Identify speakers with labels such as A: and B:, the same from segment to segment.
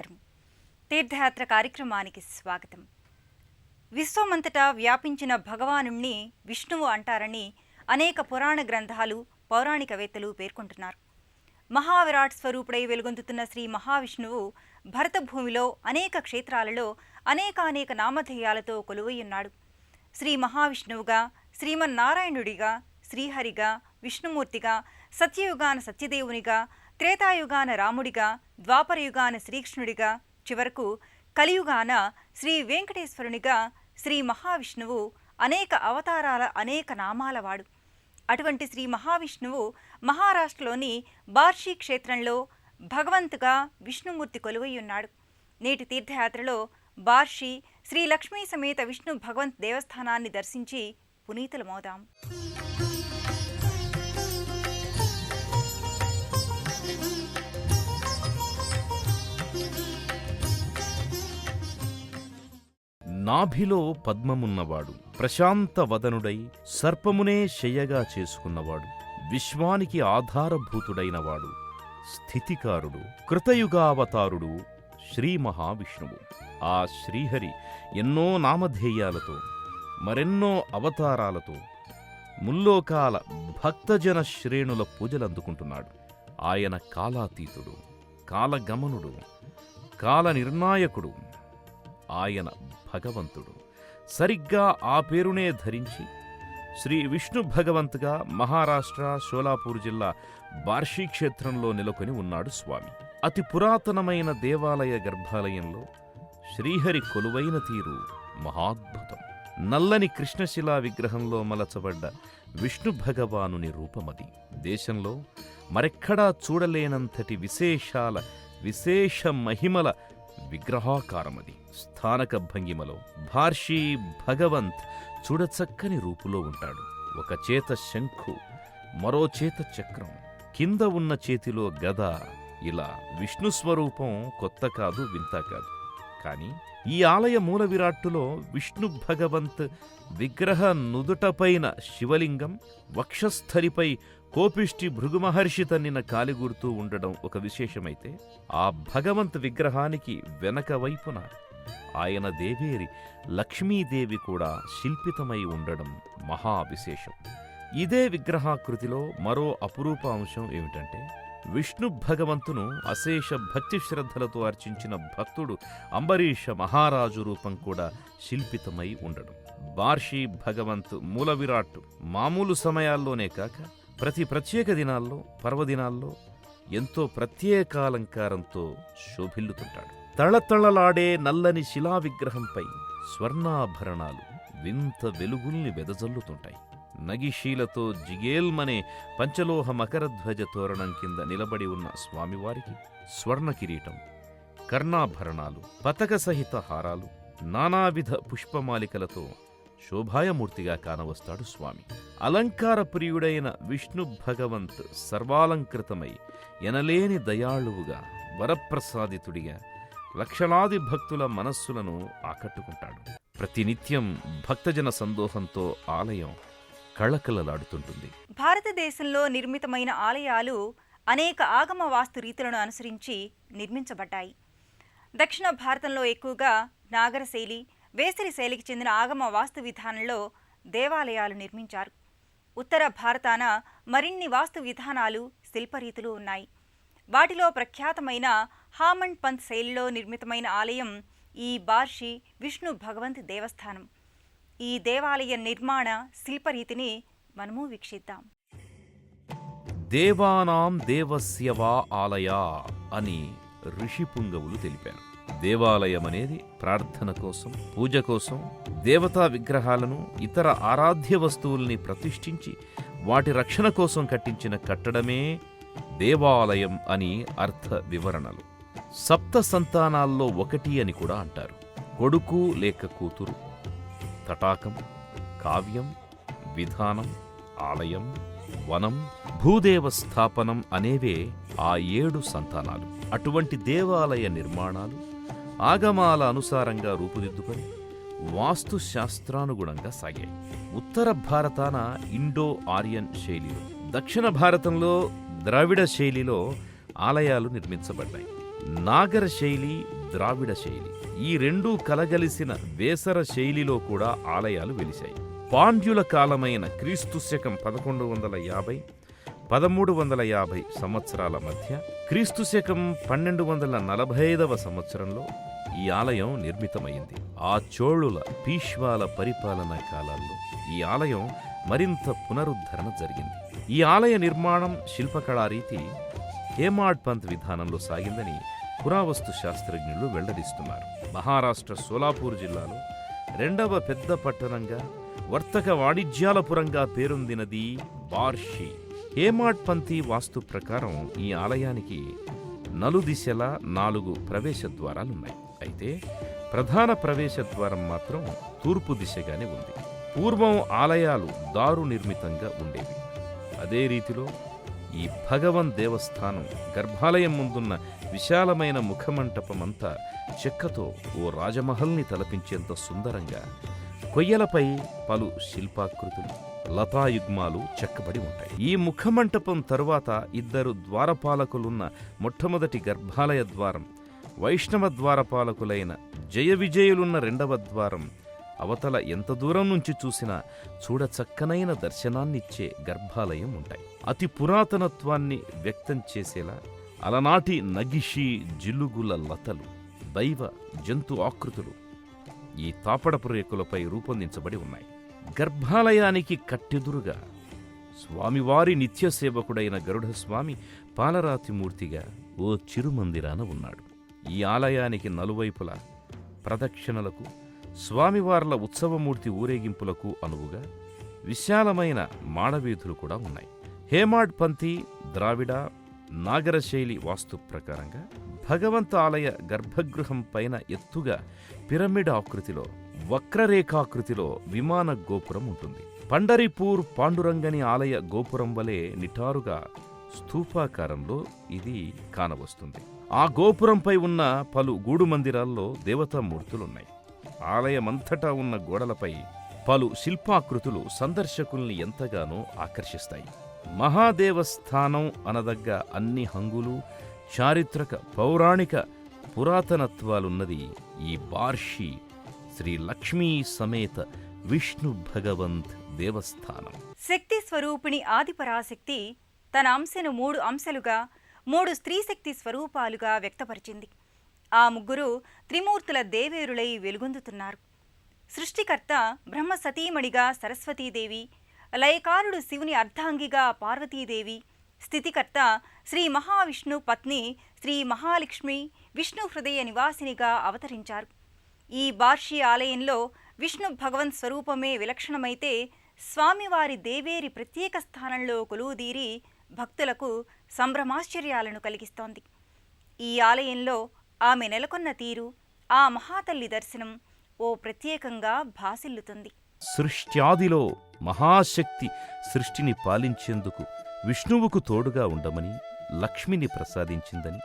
A: నమస్కారం. తీర్థయాత్ర కార్యక్రమానికి స్వాగతం. విశ్వమంతటా వ్యాపించిన భగవానుణ్ణి విష్ణువు అంటారని అనేక పురాణ గ్రంథాలు, పౌరాణికవేత్తలు పేర్కొంటున్నారు. మహావిరాట్ స్వరూపుడై వెలుగొందుతున్న శ్రీ మహావిష్ణువు భరతభూమిలో అనేక క్షేత్రాలలో అనేకానేక నామధేయాలతో కొలువయ్యున్నాడు. శ్రీ మహావిష్ణువుగా, శ్రీమన్నారాయణుడిగా, శ్రీహరిగా, విష్ణుమూర్తిగా, సత్యయుగాన సత్యదేవునిగా, త్రేతాయుగాన రాముడిగా, ద్వాపరయుగాన శ్రీకృష్ణుడిగా, చివరకు కలియుగాన శ్రీ వెంకటేశ్వరునిగా శ్రీ మహావిష్ణువు అనేక అవతారాల అనేక నామాలవాడు. అటువంటి శ్రీ మహావిష్ణువు మహారాష్ట్రలోని బార్షి క్షేత్రంలో భగవంతుగా విష్ణుమూర్తి కొలువయ్యున్నాడు. నేటి తీర్థయాత్రలో బార్షి శ్రీ లక్ష్మీ సమేత విష్ణు భగవంత్ దేవస్థానాన్ని దర్శించి పునీతులమవుదాం.
B: నాభిలో పద్మమున్నవాడు, ప్రశాంత వదనుడై సర్పమునే శయ్యగా చేసుకున్నవాడు, విశ్వానికి ఆధారభూతుడైనవాడు, స్థితికారుడు, కృతయుగావతారుడు శ్రీ మహావిష్ణువు. ఆ శ్రీహరి ఎన్నో నామధేయాలతో, మరెన్నో అవతారాలతో ముల్లోకాల భక్తజన శ్రేణుల పూజలందుకుంటున్నాడు. ఆయన కాలాతీతుడు, కాలగమనుడు, కాల నిర్ణాయకుడు. ఆయన భగవంతుడు. సరిగ్గా ఆ పేరునే ధరించి శ్రీ విష్ణు భగవంతుగా మహారాష్ట్ర షోలాపూర్ జిల్లా బార్షి క్షేత్రంలో నెలకొని ఉన్నాడు స్వామి. అతి పురాతనమైన దేవాలయ గర్భాలయంలో శ్రీహరి కొలువైన తీరు మహాద్భుతం. నల్లని కృష్ణశిలా విగ్రహంలో మలచబడ్డ విష్ణు భగవానుని రూపమది. దేశంలో మరెక్కడా చూడలేనంతటి విశేష మహిమల విగ్రహాకారమది. స్థానక భంగిమలో బార్షి భగవంత్ చూడచక్కని రూపులో ఉంటాడు. ఒక చేత శంఖు, మరో చేత చక్రం, కింద ఉన్న చేతిలో గద. ఇలా విష్ణు స్వరూపం కొత్త కాదు, వింత కాదు. కాని ఈ ఆలయ మూల విరాట్టులో విష్ణు భగవంత్ విగ్రహ నుదుటపైన శివలింగం, వక్షస్థలిపై కోపిష్టి భృగుమహర్షి తన్నిన కాలిగుర్తూ ఉండడం ఒక విశేషమైతే, ఆ భగవంత్ విగ్రహానికి వెనక వైపున ఆయన దేవేరి లక్ష్మీదేవి కూడా శిల్పితమై ఉండడం మహావిశేషం. ఇదే విగ్రహాకృతిలో మరో అపురూప అంశం ఏమిటంటే, విష్ణు భగవంతును అశేష భక్తి శ్రద్ధలతో అర్చించిన భక్తుడు అంబరీష మహారాజు రూపం కూడా శిల్పితమై ఉండడం. బార్షి భగవంత్ మూల విరాట్టు మామూలు సమయాల్లోనే కాక ప్రతి ప్రత్యేక దినాల్లో, పర్వదినాల్లో ఎంతో ప్రత్యేకాలంకారంతో శోభిల్లుతుంటాడు. తళతళలాడే నల్లని శిలా విగ్రహంపై స్వర్ణాభరణాలు వింత వెలుగుల్ని వెదజల్లుతుంటాయి. నగిశీలతో జిగేల్మనే పంచలోహ మకరధ్వజ తోరణం కింద నిలబడి ఉన్న స్వామివారికి స్వర్ణ కిరీటం, కర్ణాభరణాలు, పతక సహిత హారాలు, నానావిధ పుష్పమాలికలతో శోభాయమూర్తిగా కానవస్తాడు స్వామి. అలంకార ప్రియుడైన విష్ణు భగవంత్ సర్వాలంకృతమై ఎనలేని దయాళువుగా, వరప్రసాదితుడిగా లక్షలాది భక్తుల మనస్సులను ఆకట్టుకుంటాడు. ప్రతినిత్యం భక్తజన సందోహంతో ఆలయం కళకళలాడుతుంటుంది.
A: భారతదేశంలో నిర్మితమైన ఆలయాలు అనేక ఆగమ వాస్తు రీతులను అనుసరించి నిర్మించబడ్డాయి. దక్షిణ భారతంలో ఎక్కువగా నాగరశైలి, వేసరి శైలికి చెందిన ఆగమ వాస్తు విధానంలో దేవాలయాలు నిర్మించారు. ఉత్తర భారతాన మరిన్ని వాస్తు విధానాలు, శిల్పరీతులు ఉన్నాయి. వాటిలో ప్రఖ్యాతమైన హామండ్ పంత్ శైలిలో నిర్మితమైన ఆలయం ఈ బార్షి విష్ణు భగవంత్ దేవస్థానం. ఈ దేవాలయ నిర్మాణ శిల్పరీతిని మనము వీక్షిద్దాం.
B: దేవానాం దేవస్యవా ఆలయా అని ఋషిపుంగవులు తెలిపారు. దేవాలయమనేది ప్రార్థన కోసం, పూజ కోసం దేవతా విగ్రహాలను, ఇతర ఆరాధ్య వస్తువుల్ని ప్రతిష్ఠించి వాటి రక్షణ కోసం కట్టించిన కట్టడమే దేవాలయం అని అర్థ వివరణలు. సప్త సంతానాల్లో ఒకటి అని కూడా అంటారు. కొడుకు లేక కూతురు, తటాకం, కావ్యం, విధానం, ఆలయం, వనం, భూదేవ స్థాపనం అనేవే ఆ 7 సంతానాలు. అటువంటి దేవాలయ నిర్మాణాలు ఆగమాల అనుసారంగా రూపుదిద్దుకొని వాస్తు శాస్త్రానుగుణంగా సాగాయి. ఉత్తర భారతాన ఇండో ఆర్యన్ శైలిలో, దక్షిణ భారతంలో ద్రావిడ శైలిలో ఆలయాలు నిర్మించబడ్డాయి. నాగర శైలి, ద్రావిడ శైలి ఈ రెండూ కలగలిసిన వేసర శైలిలో కూడా ఆలయాలు వెలిశాయి. పాండ్యుల కాలమైన క్రీస్తు శకం 1150 1350 సంవత్సరాల మధ్య, క్రీస్తు శకం 1245 సంవత్సరంలో ఈ ఆలయం నిర్మితమైంది. ఆ చోళుల, పీష్వాల పరిపాలనా కాలాల్లో ఈ ఆలయం మరింత పునరుద్ధరణ జరిగింది. ఈ ఆలయ నిర్మాణం శిల్పకళారీతి హేమాడ్ పంత్ విధానంలో సాగిందని పురావస్తు శాస్త్రజ్ఞులు వెల్లడిస్తున్నారు. మహారాష్ట్ర సోలాపూర్ జిల్లాలో రెండవ పెద్ద పట్టణంగా, వర్తక వాణిజ్యాలపురంగా పేరొందినది బార్షి. హేమాడ్ పంతి వాస్తు ప్రకారం ఈ ఆలయానికి నలుదిశలా 4 ప్రవేశ ద్వారాలున్నాయి. అయితే ప్రధాన ప్రవేశ ద్వారం మాత్రం తూర్పు దిశగానే ఉంది. పూర్వం ఆలయాలు దారు నిర్మితంగా ఉండేవి. అదే రీతిలో ఈ భగవన్ దేవస్థానం గర్భాలయం ముందున్న విశాలమైన ముఖమంటపమంతా చెక్కతో ఓ రాజమహల్ని తలపించేంత సుందరంగా, కొయ్యలపై పలు శిల్పాకృతులు, లతాయుగ్మాలు చెక్కబడి ఉంటాయి. ఈ ముఖమంటపం తరువాత 2 ద్వారపాలకులున్న మొట్టమొదటి గర్భాలయ ద్వారం, వైష్ణవ ద్వారపాలకులైన జయ విజయులున్న 2వ ద్వారం, అవతల ఎంత దూరం నుంచి చూసినా చూడచక్కనైన దర్శనాన్నిచ్చే గర్భాలయం ఉంటాయి. అతి పురాతనత్వాన్ని వ్యక్తం చేసేలా అలనాటి నగిషి, జిలుగుల లతలు, దైవ జంతు ఆకృతులు ఈ తాపడపు రేకులపై రూపొందించబడి ఉన్నాయి. గర్భాలయానికి కట్టెదురుగా స్వామివారి నిత్య సేవకుడైన గరుడస్వామి పాలరాతిమూర్తిగా ఓ చిరుమందిరాన ఉన్నాడు. ఈ ఆలయానికి నలువైపులా ప్రదక్షిణలకు, స్వామివార్ల ఉత్సవమూర్తి ఊరేగింపులకు అనువుగా విశాలమైన మాడవీధులు కూడా ఉన్నాయి. హేమాడ్ పంతి, ద్రావిడ, నాగర శైలి వాస్తు ప్రకారంగా భగవంత ఆలయ గర్భగృహం పైన ఎత్తుగా పిరమిడ్ ఆకృతిలో, వక్రరేఖాకృతిలో విమాన గోపురం ఉంటుంది. పండరిపూర్ పాండురంగని ఆలయ గోపురం వలె నిటారుగా స్థూపాకారంలో ఇది కానవస్తుంది. ఆ గోపురంపై ఉన్న పలు గూడు మందిరాల్లో దేవతామూర్తులున్నాయి. ఆలయమంతటా ఉన్న గోడలపై పలు శిల్పాకృతులు సందర్శకుల్ని ఎంతగానో ఆకర్షిస్తాయి. మహాదేవస్థానం అనదగ్గ అన్ని హంగులు, చారిత్రక, పౌరాణిక పురాతనత్వాలున్నది ఈ బార్షి శ్రీ లక్ష్మీ సమేత విష్ణు భగవంత్ దేవస్థానం.
A: శక్తి స్వరూపిణి ఆదిపరాశక్తి తన అంశను 3 అంశాలుగా, 3 స్త్రీశక్తి స్వరూపాలుగా వ్యక్తపరిచింది. ఆ ముగ్గురు త్రిమూర్తుల దేవేరులై వెలుగొందుతున్నారు. సృష్టికర్త బ్రహ్మ సతీమణిగా సరస్వతీదేవి, లయకారుడు శివుని అర్ధాంగిగా పార్వతీదేవి, స్థితికర్త శ్రీ మహావిష్ణు పత్ని శ్రీ మహాలక్ష్మి విష్ణు హృదయ నివాసినిగా అవతరించారు. ఈ బార్షి ఆలయంలో విష్ణు భగవంత్ స్వరూపమే విలక్షణమైతే, స్వామివారి దేవేరి ప్రత్యేక స్థానంలో కొలువుదీరి భక్తులకు సంభ్రమాశ్చర్యాలను కలిగిస్తోంది. ఈ ఆలయంలో ఆమె నెలకొన్న తీరు, ఆ మహాతల్లి దర్శనం ఓ ప్రత్యేకంగా భాసిల్లుతుంది.
B: సృష్ట్యాదిలో మహాశక్తి సృష్టిని పాలించేందుకు విష్ణువుకు తోడుగా ఉండమని లక్ష్మిని ప్రసాదించిందని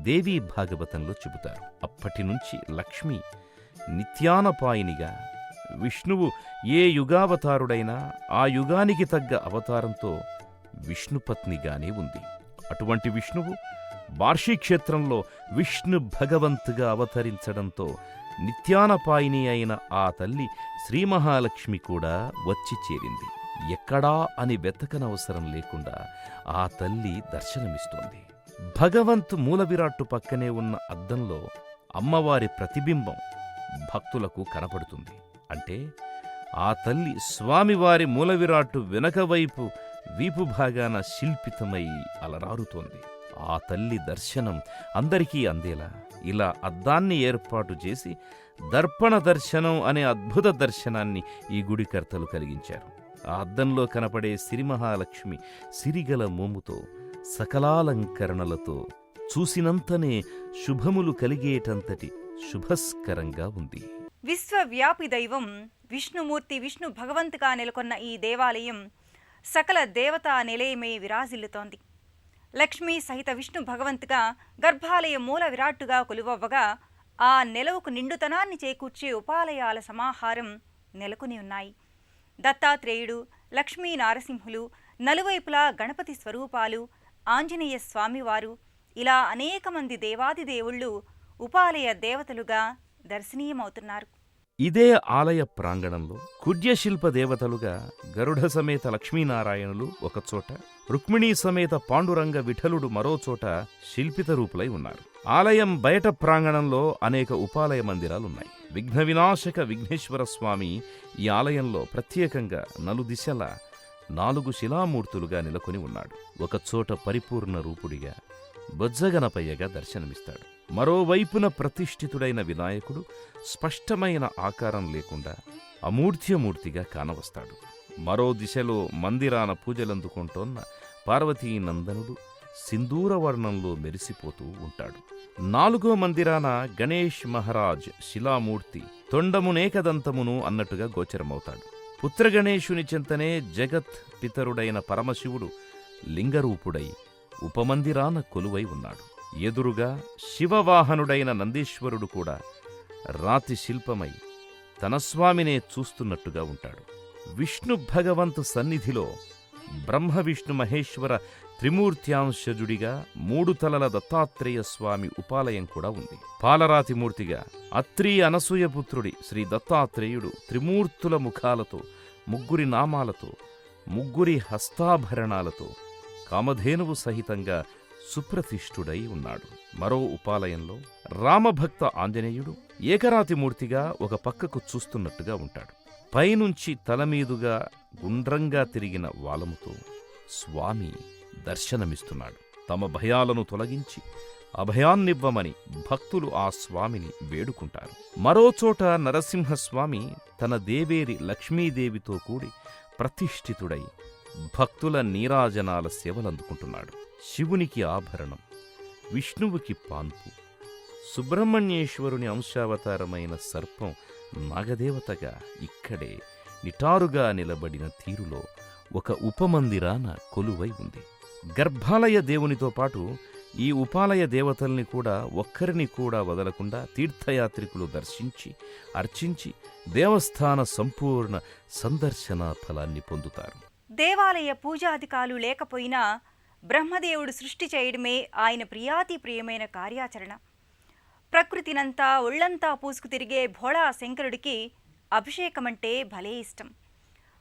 B: దేవీ భాగవతంలో చెబుతారు. అప్పటినుంచి లక్ష్మి నిత్యానపాయినిగా, విష్ణువు ఏ యుగావతారుడైనా ఆ యుగానికి తగ్గ అవతారంతో విష్ణుపత్నిగానే ఉంది. అటువంటి విష్ణువు బార్షి క్షేత్రంలో విష్ణు భగవంతుగా అవతరించడంతో నిత్యానపాయిని అయిన ఆ తల్లి శ్రీ మహాలక్ష్మి కూడా వచ్చి చేరింది. ఎక్కడా అని వెతకనవసరం లేకుండా ఆ తల్లి దర్శనమిస్తోంది. భగవంతు మూలవిరాట్టు పక్కనే ఉన్న అద్దంలో అమ్మవారి ప్రతిబింబం భక్తులకు కనపడుతుంది. అంటే ఆ తల్లి స్వామివారి మూలవిరాట్టు వెనకవైపు వీపు భాగాన శిల్పితమై అలరారుతోంది. ఆ తల్లి దర్శనం అందరికీ అందేలా ఇలా అద్దాన్ని ఏర్పాటు చేసి దర్పణ దర్శనం అనే అద్భుత దర్శనాన్ని ఈ గుడికర్తలు కలిగించారు. ఆ అద్దంలో కనపడే సిరిమహాలక్ష్మి సిరిగల మోముతో, సకలాలంకరణలతో చూసినంతనే శుభములు కలిగేటంతటి శుభస్కరంగా ఉంది.
A: విశ్వవ్యాపి దైవం విష్ణుమూర్తి విష్ణు భగవంతుగా నెలకొన్న ఈ దేవాలయం సకల దేవతా నిలయమై విరాజిల్లుతోంది. లక్ష్మీ సహిత విష్ణు భగవంతుగా గర్భాలయ మూల విరాట్టుగా కొలువవ్వగా, ఆ నెలవుకు నిండుతనాన్ని చేకూర్చే ఉపాలయాల సమాహారం నెలకొని ఉన్నాయి. దత్తాత్రేయుడు, లక్ష్మీ నారసింహులు, నలువైపులా గణపతి స్వరూపాలు, ఆంజనేయ స్వామివారు, ఇలా అనేక మంది దేవాది దేవుళ్ళు ఉపాలయ దేవతలుగా దర్శనీయమవుతున్నారు.
B: ఇదే ఆలయ ప్రాంగణంలో కుడ్యశిల్ప దేవతలుగా గరుడ సమేత లక్ష్మీనారాయణులు ఒకచోట, రుక్మిణీ సమేత పాండురంగ విఠలుడు మరోచోట శిల్పిత రూపులై ఉన్నారు. ఆలయం బయట ప్రాంగణంలో అనేక ఉపాలయ మందిరాలున్నాయి. విఘ్న వినాశక విఘ్నేశ్వర స్వామి ఈ ఆలయంలో ప్రత్యేకంగా నలుదిశలా 4 శిలామూర్తులుగా నెలకొని ఉన్నాడు. ఒకచోట పరిపూర్ణ రూపుడిగా బొజ్జగనపయ్యగా దర్శనమిస్తాడు. మరోవైపున ప్రతిష్ఠితుడైన వినాయకుడు స్పష్టమైన ఆకారం లేకుండా అమూర్త్యమూర్తిగా కానవస్తాడు. మరో దిశలో మందిరాన పూజలందుకుంటోన్న పార్వతీనందనుడు సింధూరవర్ణంలో మెరిసిపోతూ ఉంటాడు. 4వ మందిరాన గణేష్ మహారాజ్ శిలామూర్తి తొండమునేకదంతమును అన్నట్టుగా గోచరమవుతాడు. పుత్రగణేశుని చెంతనే జగత్ పితరుడైన పరమశివుడు లింగరూపుడై ఉపమందిరాన కొలువై ఉన్నాడు. ఎదురుగా శివవాహనుడైన నందీశ్వరుడు కూడా రాతి శిల్పమై తన స్వామినే చూస్తున్నట్టుగా ఉంటాడు. విష్ణు భగవంతు సన్నిధిలో బ్రహ్మ విష్ణు మహేశ్వర త్రిమూర్త్యాంశజుడిగా 3 తలల దత్తాత్రేయ స్వామి ఉపాలయం కూడా ఉంది. పాలరాతిమూర్తిగా అత్రి అనసూయపుత్రుడి శ్రీ దత్తాత్రేయుడు త్రిమూర్తుల ముఖాలతో, 3 నామాలతో, 3 హస్తాభరణాలతో కామధేనువు సహితంగా సుప్రతిష్ఠుడై ఉన్నాడు. మరో ఉపాలయంలో రామభక్త ఆంజనేయుడు ఏకరాతిమూర్తిగా ఒక పక్కకు చూస్తున్నట్టుగా ఉంటాడు. పైనుంచి తలమీదుగా గుండ్రంగా తిరిగిన వాలముతో స్వామి దర్శనమిస్తున్నాడు. తమ భయాలను తొలగించి అభయాన్నివ్వమని భక్తులు ఆ స్వామిని వేడుకుంటారు. మరోచోట నరసింహస్వామి తన దేవేరి లక్ష్మీదేవితో కూడి ప్రతిష్ఠితుడై భక్తుల నీరాజనాల సేవలందుకుంటున్నాడు. శివునికి ఆభరణం, విష్ణువుకి పాన్పు, సుబ్రహ్మణ్యేశ్వరుని అంశావతారమైన సర్పం నాగదేవతగా ఇక్కడే నిటారుగా నిలబడిన తీరులో ఒక ఉపమందిరాన కొలువై ఉంది. గర్భాలయ దేవునితో పాటు ఈ ఉపాలయ దేవతల్ని కూడా ఒక్కరిని కూడా వదలకుండా తీర్థయాత్రికులు దర్శించి అర్చించి దేవస్థాన సంపూర్ణ సందర్శన ఫలాన్ని పొందుతారు.
A: దేవాలయ పూజాధికాలు లేకపోయినా బ్రహ్మదేవుడు సృష్టి చేయడమే ఆయన ప్రియాతి ప్రియమైన కార్యాచరణ. ప్రకృతినంతా ఒళ్లంతా పూసుకు తిరిగే భోళా శంకరుడికి అభిషేకమంటే భలే ఇష్టం.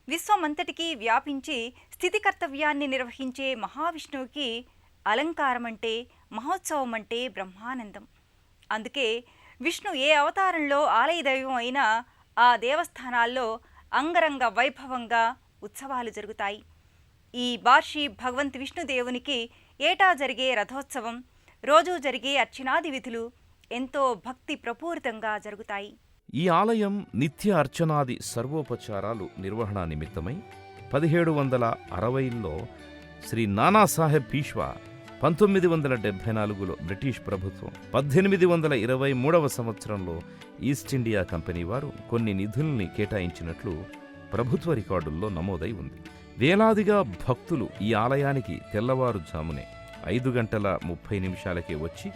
A: విశ్వమంతటికీ వ్యాపించి స్థితికర్తవ్యాన్ని నిర్వహించే మహావిష్ణువుకి అలంకారమంటే, మహోత్సవమంటే బ్రహ్మానందం. అందుకే విష్ణు ఏ అవతారంలో ఆలయ దైవం అయినా ఆ దేవస్థానాల్లో అంగరంగ వైభవంగా ఉత్సవాలు జరుగుతాయి. ఈ బార్షి భగవంత్ విష్ణుదేవునికి ఏటా జరిగే రథోత్సవం, రోజూ జరిగే అర్చనాది విధులు ఎంతో భక్తి ప్రపూరితంగా జరుగుతాయి.
B: ఈ ఆలయం నిత్య అర్చనాది సర్వోపచారాలు నిర్వహణ నిమిత్తమై 1760లో శ్రీ నానాసాహెబ్ పీష్వా 1974లో బ్రిటిష్ ప్రభుత్వం 1823వ సంవత్సరంలో ఈస్ట్ ఇండియా కంపెనీ వారు కొన్ని నిధుల్ని కేటాయించినట్లు ప్రభుత్వ రికార్డుల్లో నమోదై ఉంది. వేలాదిగా భక్తులు ఈ ఆలయానికి తెల్లవారుజామునే 5:30 వచ్చి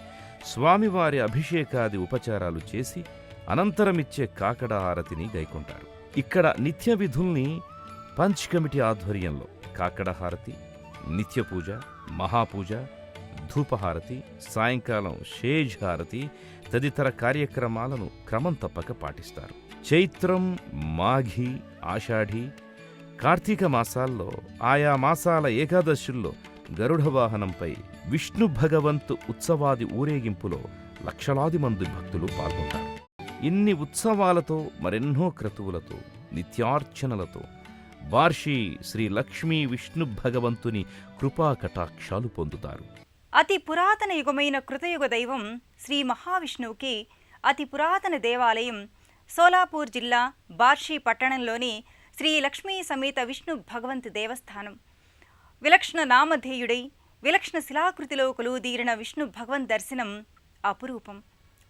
B: స్వామివారి అభిషేకాది ఉపచారాలు చేసి అనంతరమిచ్చే కాకడ హారతిని గైకొంటారు. ఇక్కడ నిత్య విధుల్ని పంచ్ కమిటీ ఆధ్వర్యంలో కాకడ హారతి, నిత్యపూజ, మహాపూజ, ధూపహారతి, సాయంకాలం షేజ్ హారతి తదితర కార్యక్రమాలను క్రమం తప్పక పాటిస్తారు. చైత్రం, మాఘి, ఆషాఢి, కార్తీక మాసాల్లో ఆయా మాసాల ఏకాదశుల్లో గరుడ వాహనంపై విష్ణు భగవంతు ఉత్సవాది ఊరేగింపులో లక్షలాది మంది భక్తులు పాల్గొంటారు. ఇన్ని ఉత్సవాలతో, మరెన్నో క్రతువులతో, నిత్యార్చనలతో బార్షి శ్రీ లక్ష్మీ విష్ణు భగవంతుని కృపా కటాక్షాలు పొందుతారు.
A: అతి పురాతన యుగమైన కృతయుగ దైవం శ్రీ మహావిష్ణువుకి అతి పురాతన దేవాలయం సోలాపూర్ జిల్లా బార్షి పట్టణంలోని శ్రీ లక్ష్మీ సమేత విష్ణు భగవంత్ దేవస్థానం. విలక్షణ నామధేయుడై విలక్షణ శిలాకృతిలో కొలువుదీరిన విష్ణు భగవంత్ దర్శనం అపురూపం,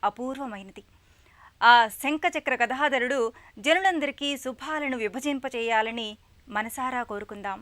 A: అపూర్వమైనది. ఆ శంఖచక్ర గదాధరుడు జనులందరికీ శుభాలను విభజింపచేయాలని మనసారా కోరుకుందాం.